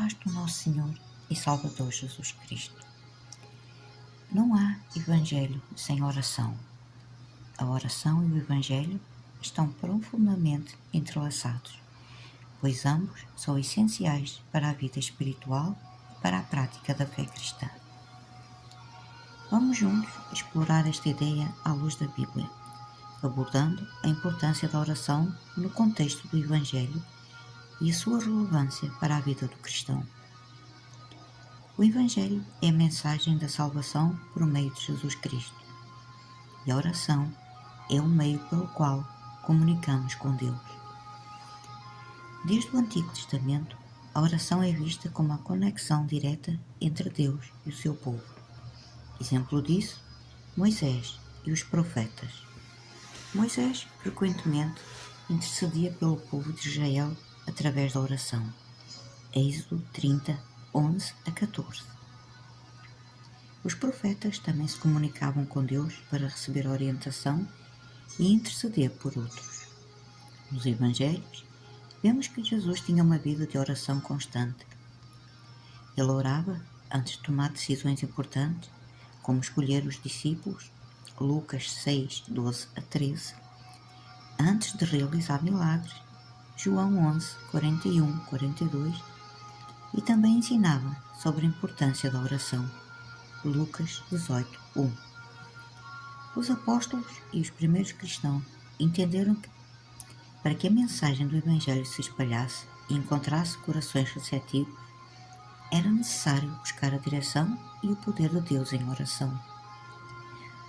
paz do nosso Senhor e Salvador Jesus Cristo. Não há Evangelho sem oração. A oração e o Evangelho estão profundamente entrelaçados, pois ambos são essenciais para a vida espiritual e para a prática da fé cristã. Vamos juntos explorar esta ideia à luz da Bíblia, abordando a importância da oração no contexto do Evangelho e a sua relevância para a vida do cristão. O Evangelho é a mensagem da salvação por meio de Jesus Cristo, e a oração é o meio pelo qual comunicamos com Deus. Desde o Antigo Testamento, a oração é vista como a conexão direta entre Deus e o seu povo. Exemplo disso, Moisés e os profetas. Moisés frequentemente intercedia pelo povo de Israel através da oração. Êxodo 30, 11 a 14. Os profetas também se comunicavam com Deus para receber orientação e interceder por outros. Nos Evangelhos, vemos que Jesus tinha uma vida de oração constante. Ele orava antes de tomar decisões importantes, como escolher os discípulos, Lucas 6, 12 a 13, antes de realizar milagres, João 11, 41, 42, e também ensinava sobre a importância da oração, Lucas 18, 1. Os apóstolos e os primeiros cristãos entenderam que, para que a mensagem do Evangelho se espalhasse e encontrasse corações receptivos, era necessário buscar a direção e o poder de Deus em oração.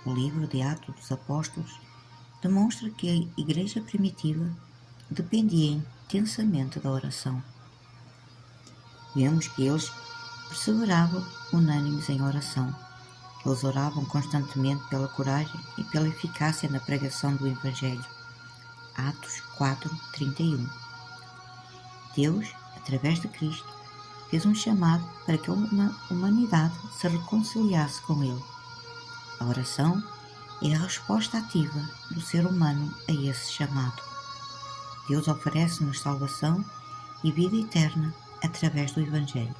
O livro de Atos dos Apóstolos demonstra que a igreja primitiva dependia intensamente da oração. Vemos que eles perseveravam unânimes em oração. Eles oravam constantemente pela coragem e pela eficácia na pregação do Evangelho. Atos 4, 31. Deus, através de Cristo, fez um chamado para que a humanidade se reconciliasse com Ele. A oração é a resposta ativa do ser humano a esse chamado. Deus oferece-nos salvação e vida eterna através do Evangelho.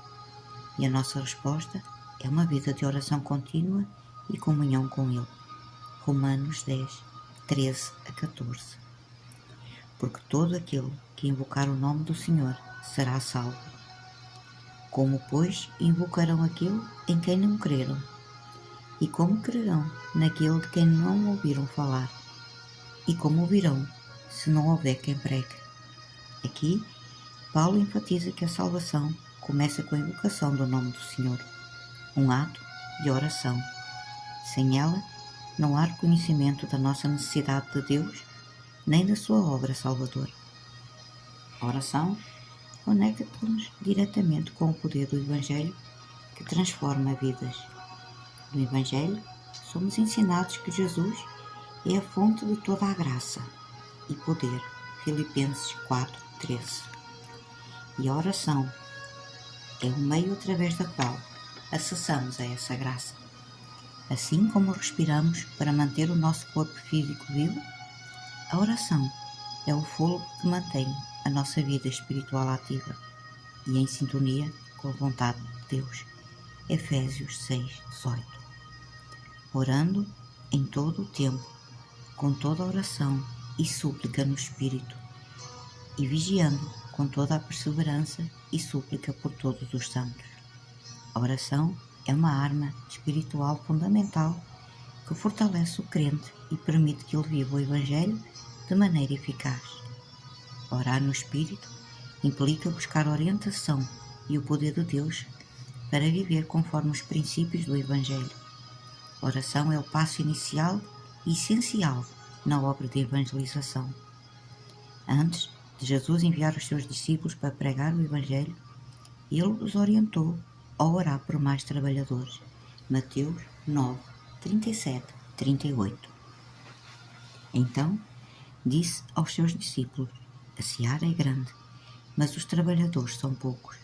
E a nossa resposta é uma vida de oração contínua e comunhão com Ele. Romanos 10, 13 a 14. Porque todo aquele que invocar o nome do Senhor será salvo. Como, pois, invocarão aquele em quem não creram? E como crerão naquele de quem não ouviram falar? E como ouvirão, se não houver quem pregue? Aqui, Paulo enfatiza que a salvação começa com a invocação do nome do Senhor, um ato de oração. Sem ela, não há reconhecimento da nossa necessidade de Deus, nem da sua obra salvadora. A oração conecta-nos diretamente com o poder do Evangelho que transforma vidas. No Evangelho, somos ensinados que Jesus é a fonte de toda a graça e poder. Filipenses 4, 13. E a oração é o meio através da qual acessamos a essa graça. Assim como respiramos para manter o nosso corpo físico vivo, a oração é o fogo que mantém a nossa vida espiritual ativa e em sintonia com a vontade de Deus. Efésios 6, 18. Orando em todo o tempo, com toda a oração e súplica no Espírito, e vigiando com toda a perseverança e súplica por todos os santos. A oração é uma arma espiritual fundamental que fortalece o crente e permite que ele viva o Evangelho de maneira eficaz. Orar no Espírito implica buscar orientação e o poder de Deus para viver conforme os princípios do Evangelho. A oração é o passo inicial e essencial na obra de evangelização. Antes de Jesus enviar os seus discípulos para pregar o Evangelho, ele os orientou a orar por mais trabalhadores. Mateus 9, 37, 38. Então, disse aos seus discípulos: a seara é grande, mas os trabalhadores são poucos.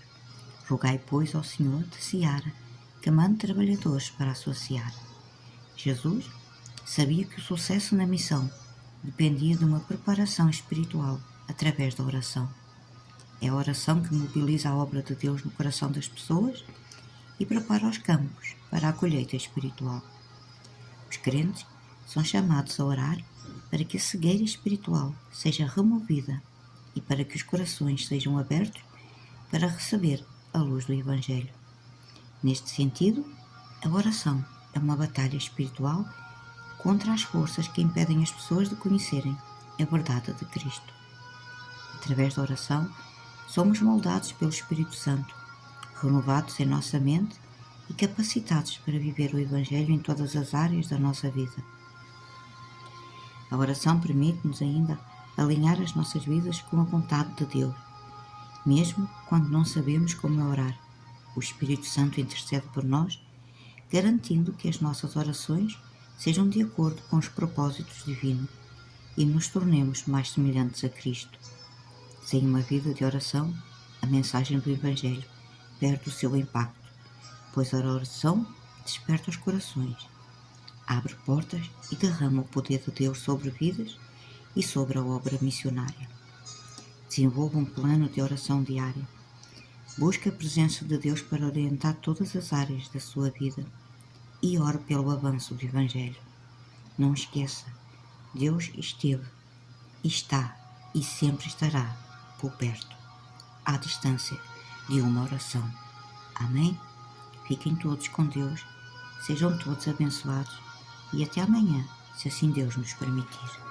Rogai, pois, ao Senhor da seara que mande trabalhadores para a sua seara. Jesus sabia que o sucesso na missão dependia de uma preparação espiritual através da oração. É a oração que mobiliza a obra de Deus no coração das pessoas e prepara os campos para a colheita espiritual. Os crentes são chamados a orar para que a cegueira espiritual seja removida e para que os corações sejam abertos para receber a luz do Evangelho. Neste sentido, a oração é uma batalha espiritual contra as forças que impedem as pessoas de conhecerem a verdade de Cristo. Através da oração, somos moldados pelo Espírito Santo, renovados em nossa mente e capacitados para viver o Evangelho em todas as áreas da nossa vida. A oração permite-nos ainda alinhar as nossas vidas com a vontade de Deus. Mesmo quando não sabemos como orar, o Espírito Santo intercede por nós, garantindo que as nossas orações sejam de acordo com os propósitos divinos e nos tornemos mais semelhantes a Cristo. Sem uma vida de oração, a mensagem do Evangelho perde o seu impacto, pois a oração desperta os corações, abre portas e derrama o poder de Deus sobre vidas e sobre a obra missionária. Desenvolva um plano de oração diária. Busque a presença de Deus para orientar todas as áreas da sua vida e ore pelo avanço do Evangelho. Não esqueça, Deus esteve, está e sempre estará por perto, à distância de uma oração. Amém? Fiquem todos com Deus, sejam todos abençoados e até amanhã, se assim Deus nos permitir.